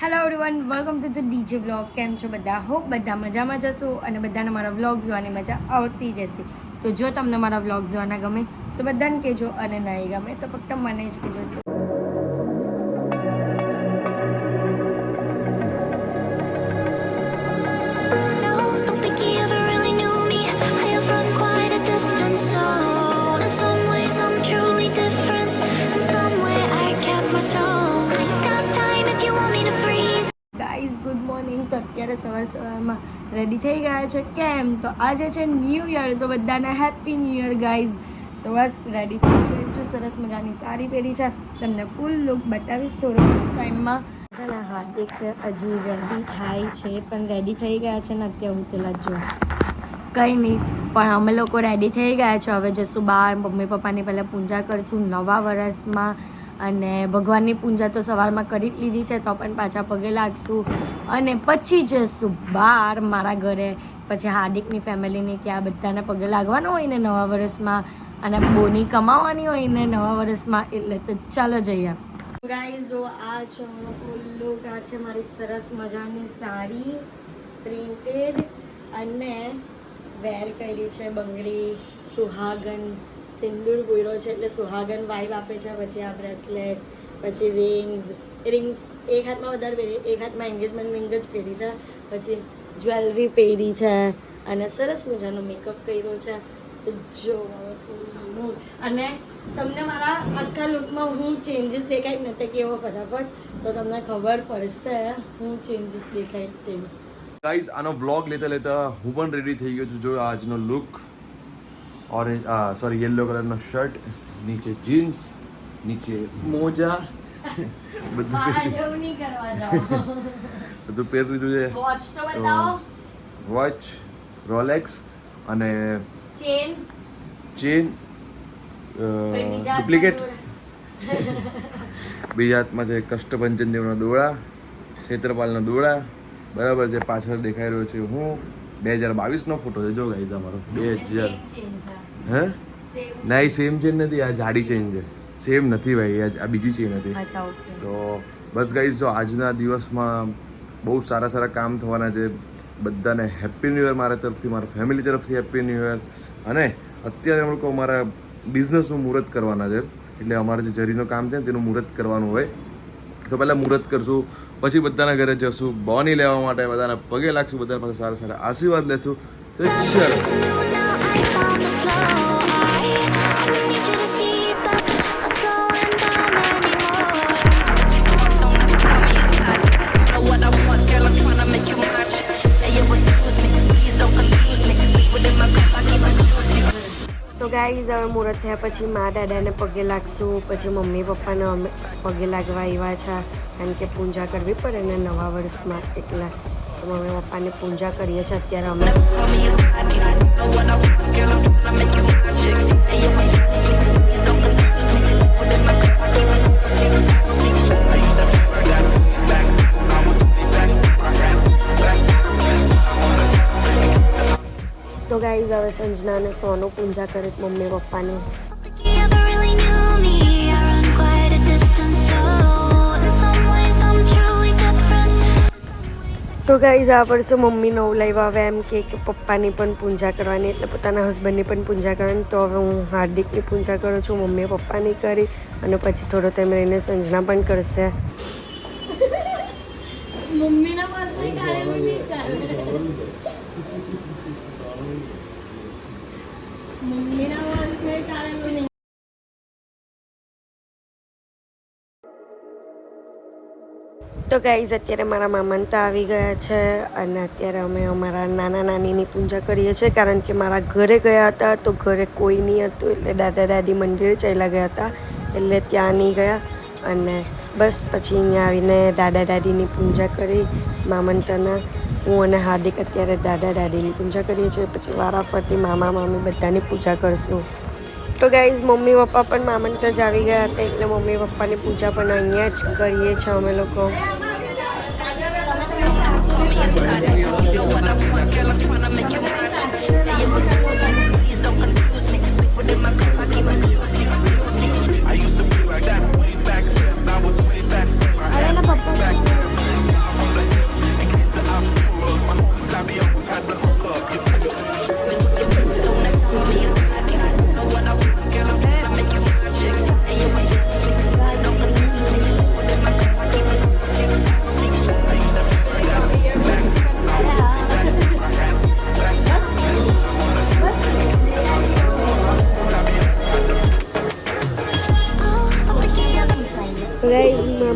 Hello everyone, welcome to the DJ vlog. કેમ છો બધા? હોપ બધા મજામાં જશો અને બધાને મારા વ્લોગ જોવાની મજા આવતી જશે. તો જો તમને મારા વ્લોગ જોવાના ગમે તો બધાને કહેજો, અને નહીં ગમે તો ફક્ત મને જ કહેજો. Guys good morning. તો અત્યારે સવારમાં રેડી થઈ ગયા છે. કેમ? તો આજે છે ન્યૂ યર, તો બધાને હેપી ન્યૂ યર ગાઈઝ. તો બસ રેડી થઈ ગઈ છું. સરસ મજાની સાડી પહેરી છે. તમને ફૂલ લુક બતાવીશ થોડો ટાઈમમાં. હાર્દિક હજી રેડી થાય છે, પણ રેડી થઈ ગયા છે ને અત્યારે હું પેલા જો કંઈ નહીં, પણ અમે લોકો રેડી થઈ ગયા છે. હવે જશું બહાર, મમ્મી પપ્પાની પહેલાં પૂજા કરશું નવા વર્ષમાં, અને ભગવાનની પૂજા તો સવારમાં કરી જ લીધી છે, તો પણ પાછા પગે લાગશું અને પછી જશું બહાર મારા ઘરે. પછી હાર્દિકની ફેમિલીની ત્યાં બધાને પગે લાગવાનું હોય ને નવા વર્ષમાં, અને બોની કમાવાની હોય ને નવા વર્ષમાં, એટલે તો ચાલો જઈએ. ગાઈઝ જો આ છે મારો ફૂલ લુક. આ છે મારી સરસ મજાની સાડી પ્રિન્ટેડ, અને વેર કરી છે બંગડી, સુહાગન સિંદૂર પૂર્યો છે એટલે સુહાગન વાઇબ આપે છે. પછી આ બ્રેસલેટ, પછી રિંગ્સ એક હાથમાં વધારે પહેરી, એક હાથમાં એન્ગેજમેન્ટ રિંગ જ પહેરી છે. પછી જ્વેલરી પહેરી છે અને સરસ મજાનો મેકઅપ કર્યો છે. તો જો અને તમને મારા આખા લુકમાં હું ચેન્જીસ દેખાય નથી કેવો ફટાફટ, તો તમને ખબર પડશે હું ચેન્જીસ દેખાય તેવું. ગાઈઝ આનો વ્લોગ લેતા લેતા હું પણ રેડી થઈ ગયો છું. જો આજનો લુક ઓરેન્જ યલો કલરનો શર્ટ, નીચે જીન્સ, નીચે મોજા, બધું પહેરી લીધું છે. વોચ, રોલેક્સ અને ચેન ડુપ્લિકેટ. બીજા હાથમાં છે કષ્ટભંજન દેવના દોડા, ક્ષેત્રપાલના દોડા. બરાબર છે. પાછળ દેખાઈ રહ્યો છે હું 2022 નો ફોટો છે. જો ગાઈઝ અમારો 2000. હે નહીં, સેમ ચેન નથી, આ જાડી ચેન છે. સેમ નથી ભાઈ, આ બીજી ચેન હતી. તો બસ ગાઈઝ, જો આજના દિવસમાં બહુ સારા સારા કામ થવાના છે. બધાને હેપી ન્યૂ યર મારા તરફથી, મારા ફેમિલી તરફથી હેપી ન્યૂ યર. અને અત્યારે અમે લોકો અમારા બિઝનેસનું મુહૂર્ત કરવાના છે, એટલે અમારે જે જરીનું કામ છે ને તેનું મુહૂર્ત કરવાનું હોય. તો પહેલાં મુહૂર્ત કરશું, પછી બધાના ઘરે જશું બોની લેવા માટે, બધાના પગે લાગશું, બધા પાસે સારા સારા આશીર્વાદ લેશું. તો ચાલો. તો ગાઈઝ હવે મુહૂર્ત થયા પછી મા દાદાને પગે લાગશું, પછી મમ્મી પપ્પાને અમે પગે લાગવા આવ્યા છે, કારણ કે પૂજા કરવી પડે ને નવા વર્ષમાં, એટલે તો મમ્મી પપ્પાને પૂજા કરીએ છીએ અત્યારે અમે. તો ગાઈઝ હવે સંજના અને સોનું પૂજા કરે મમ્મી પપ્પાની. તો ગાઈઝ આ વર્ષે મમ્મી નવું લાવ્યા, હવે એમ કે પપ્પાની પણ પૂજા કરવાની, એટલે પોતાના હસબન્ડની પણ પૂજા કરવાની. તો હવે હું હાર્દિકની પૂજા કરું છું, મમ્મી પપ્પાની કરી, અને પછી થોડો ટાઈમ રહીને સંજના પણ કરશે. મમ્મીના પાસે કાઢેલું નહીં ચાલે. મમ્મીના પાસે કાઢેલું નહીં. તો ગાઈઝ અત્યારે મારા મામાને તો આવી ગયા છે, અને અત્યારે અમે અમારા નાના નાનીની પૂજા કરીએ છીએ, કારણ કે મારા ઘરે ગયા હતા તો ઘરે કોઈ નહીં હતું, એટલે દાદા દાદી મંદિરે ચાલ્યા ગયા હતા, એટલે ત્યાં નહીં ગયા. અને બસ પછી અહીંયા આવીને દાદા દાદીની પૂજા કરી મામંતના. હું અને હાર્દિક અત્યારે દાદા દાદીની પૂજા કરીએ છીએ, પછી વારાફરતી મામા મામી બધાની પૂજા કરશું. તો ગાઈઝ મમ્મી પપ્પા પણ મામંત જ આવી ગયા હતા, એટલે મમ્મી પપ્પાની પૂજા પણ અહીંયા જ કરીએ છીએ અમે લોકો.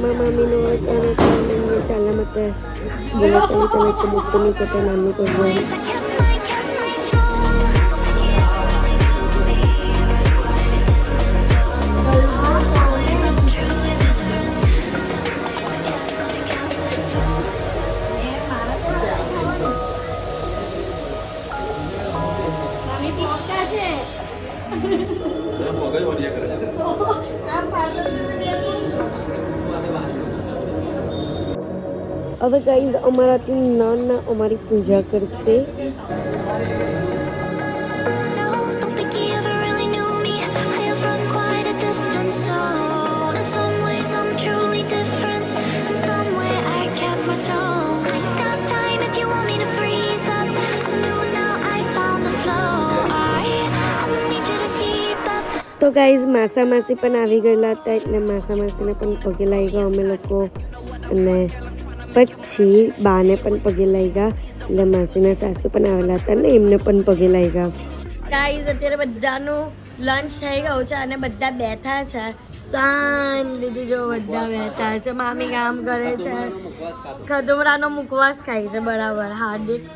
મામા મામીનો અને ચાલા મત બોલા ચાલે ચાલે તો બુક નહીં કરતા નાનું કરવું હવે ગાઈઝ અમારાથી નાના અમારી પૂજા કરશે તો ગાઈઝ માસા માસી પણ આવી ગયેલા હતા એટલે માસા માસીને પણ પગે લાગી ગયા અમે લોકો અને પછી બાને પણ પગે લાગ્યા એટલે માસીના સાસુ પણ આવેલા હતા ને એમને પણ પગે લાગ્યા ગાઈઝ અત્યારે બધાનું લંચ થઈ ગયું છે અને બધા બેઠા છે શાંતિથી જો બધા બેઠા છે મામી કામ કરે છે ખદુમરાનો મુખવાસ ખાય છે બરાબર હાર્દિક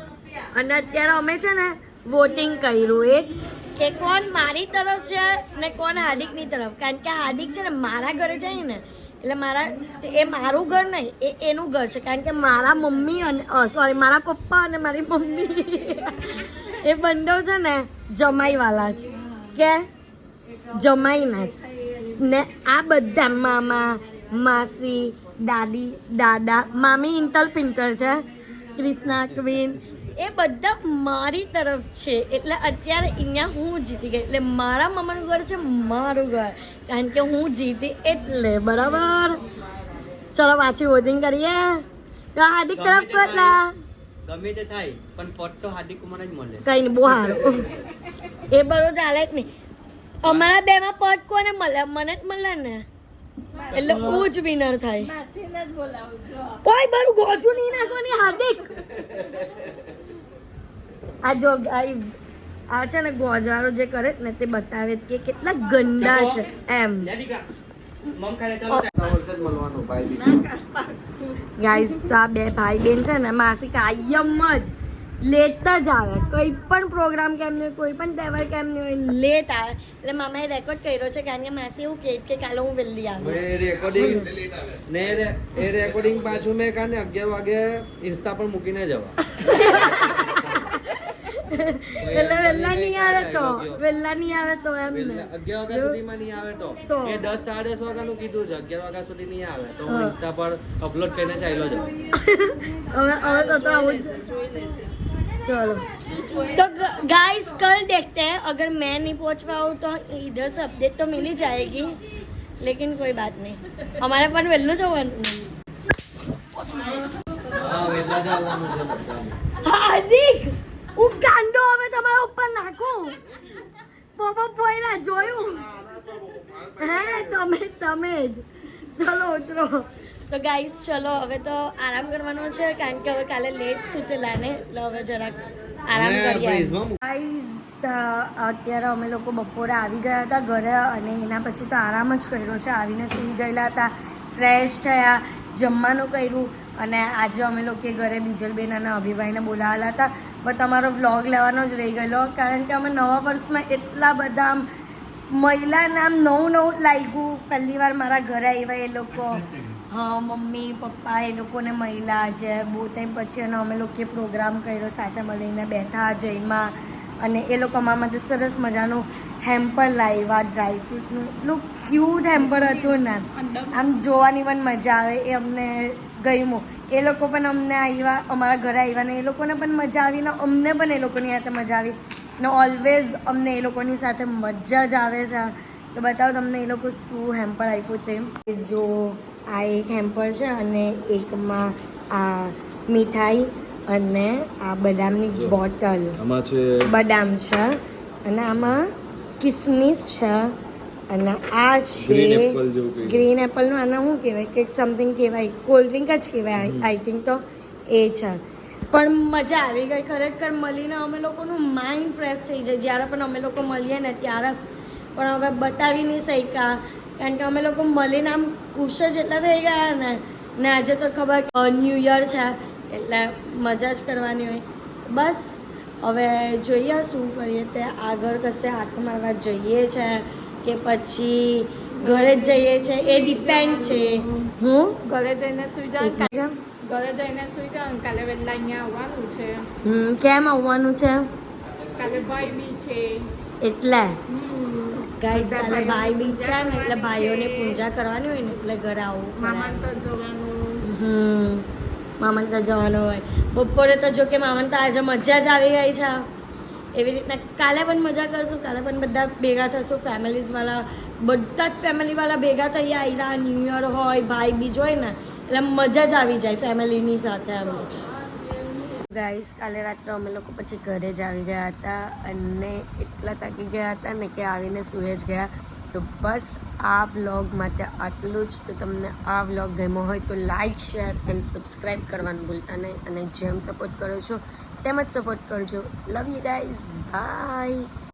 અને અત્યારે અમે છે ને વોટિંગ કર્યું એક કે કોણ મારી તરફ છે ને કોણ હાર્દિકની તરફ કારણ કે હાર્દિક છે ને મારા ઘરે જાય ને એટલે એ મારું ઘર નહીં એ એનું ઘર છે કારણ કે મારા મમ્મી અને સોરી મારા પપ્પા અને મારી મમ્મી એ બંને છે ને જમાઈવાલા છે કે જમાઈના જ ને આ બધા મામા માસી દાદી દાદા મામી ઇન્ટલ પિન્ટર છે ક્રિષ્ના ક્વીન એ બધા મારી તરફ છે એટલે અત્યારે અહીંયા હું જીતી ગઈ એટલે મારા મામાનું ઘર છે મારું ઘર કારણ કે હું જીતી એટલે બરાબર ચલો પાછી વોટિંગ કરીએ તો હાર્દિક તરફ કેટલા ગમે તે થાય પણ પટ્ટો હાર્દિક કુમાર જ મળે કઈ નહીં બહુ સારું એ બરોબર ચાલે જ નહીં અમારા બે માં પટ કોને મળે મને જ મળે ને એટલે હું જ વિનર થાય કોઈ બરું ગોજું નહીં નાખો ને હાર્દિક આ જો ગાઈઝ આ છે ને ગોજારો જે કરે ને તે બતાવે કે કેટલા ગંદા છે એમ ગાઈઝ તો આ બે ભાઈ બેન છે ને માસી કાયમ જ લેટ જ આવે કોઈ પણ પ્રોગ્રામ કેમ નહીં કોઈ પણ તહેવાર કેમ નહીં હોય લેટ આવે એટલે મામાએ રેકોર્ડ કર્યો છે કારણ કે માસી એવું કે કાલે હું વહેલી આવીશ એ રેકોર્ડિંગ પાછું મેં કાને 11 વાગે ઇન્સ્ટા પર મૂકીને જવા એટલે વહેલા નહીં આવે તો એમ ને 11 વાગ્યા સુધીમાં નહીં આવે તો એ 10 10:30 વાગ્યાનું કીધું છે 11 વાગ્યા સુધી નહીં આવે તો હું ઇન્સ્ટા પર અપલોડ કરીને ચાલ્યો જાઉં હવે તો આવું चलो तो गाइस कल देखते हैं अगर मैं नहीं पहुंच पाऊँ तो इधर से अपडेट तो मिल ही जाएगी लेकिन कोई बात नहीं हमारे पर वेल्लू तो हार्दिक હું કાંડો હવે તમારા ઉપર નાખું પોપો પોઈના જોયું હે તમે જ ચલો ઉતરો તો ગાઈસ ચલો હવે તો આરામ કરવાનો છે કારણ કે હવે કાલે લેટ સુતેલા ને એટલે હવે જરાક આરામ કરીએ ગાઈસ અત્યારે અમે લોકો બપોરે આવી ગયા હતા ઘરે અને એના પછી તો આરામ જ કર્યો છે આવીને સૂઈ ગયેલા હતા ફ્રેશ થયા જમવાનું કર્યું અને આજે અમે લોકો ઘરે બીજલબેન અને અભિભાઈને બોલાવેલા હતા બટ અમારો વ્લોગ લેવાનો જ રહી ગયેલો કારણ કે અમે નવા વર્ષમાં એટલા બધા મહિલા નામ નવું લાગ્યું પહેલી વાર મારા ઘરે આવ્યા એ લોકો હા મમ્મી પપ્પા એ લોકોને મહિલા છે બહુ ટાઈમ પછી અને અમે લોકોએ પ્રોગ્રામ કર્યો સાથે મળીને બેઠા જઈમાં અને એ લોકો અમારા માટે સરસ મજાનું હેમ્પર લાવ્યા ડ્રાયફ્રૂટનું એટલું ક્યુટ હેમ્પર હતું ને આમ જોવાની પણ મજા આવે એ અમને ગમ્યું એ લોકો પણ અમને આવ્યા અમારા ઘરે આવ્યા ને એ લોકોને પણ મજા આવી ને અમને પણ એ લોકોની સાથે મજા આવી ને ઓલવેઝ અમને એ લોકોની સાથે મજા જ આવે છે તો બતાવો તમને એ લોકો શું હેમ્પર આપ્યું તે જો આ એક હેમ્પર છે અને એકમાં આ મીઠાઈ અને આ બદામની બોટલ બદામ છે અને આમાં કિસમિસ છે અને આ છે ગ્રીન એપલનું આને શું કહેવાય કંઈક સમથિંગ કહેવાય કોલ્ડ ડ્રિંક જ કહેવાય આઈ થિંક તો એ છે પણ મજા આવી ગઈ ખરેખર મળીને અમે લોકોનું માઇન્ડ ફ્રેશ થઈ જાય જ્યારે પણ અમે લોકો મળીએ ને ત્યારે પણ હવે બતાવી નહીં શક્યા કારણ કે અમે લોકો મળીને આમ ખુશ જ એટલા થઈ ગયા ને આજે તો ખબર ન્યૂ યર છે એટલે મજા જ કરવાની હોય. બસ હવે જોઈએ શું કરીએ તે આગળ કશે હાથ મારવા જઈએ છે કે પછી ઘરે જ જઈએ છે એ ડિપેન્ડ છે. હું ઘરે જઈને સુઈ જાવ ઘરે જઈને સુઈ જાવ કાલે વહેલા અહીંયા આવવાનું છે. કેમ આવવાનું છે? કાલે ભાઈ બી છે એટલે ગાઈસ કાલે ભાઈ બી છે ને એટલે ભાઈઓને પૂજા કરવાની હોય ને એટલે ઘરે આવવું મામા તો જોવાનું. મામન તો જવાનું હોય. બપોરે તો જો કે મામન તો આજે મજા જ આવી ગઈ છે. એવી રીતના કાલે પણ મજા કરશું. કાલે પણ બધા ભેગા થશું ફેમિલીઝવાળા બધા જ ફેમિલીવાળા ભેગા થઈ આવ્યા. ન્યૂ યર હોય ભાઈ બીજ હોય ને એટલે મજા જ આવી જાય ફેમિલીની સાથે. અમે ગાઈસ કાલે રાત્રે અમે લોકો પછી ઘરે જ આવી ગયા હતા અને એટલા થાકી ગયા હતા ને કે આવીને સૂઈ જ ગયા. તો બસ આ વ્લોગ માટે આટલું જ. તો તમને આ વ્લોગ ગમ્યો હોય તો લાઈક શેર એન્ડ સબસ્ક્રાઈબ કરવાનું ભૂલતા નહીં અને જેમ સપોર્ટ કરો છો તેમ જ સપોર્ટ કરજો. Love you guys. બાય.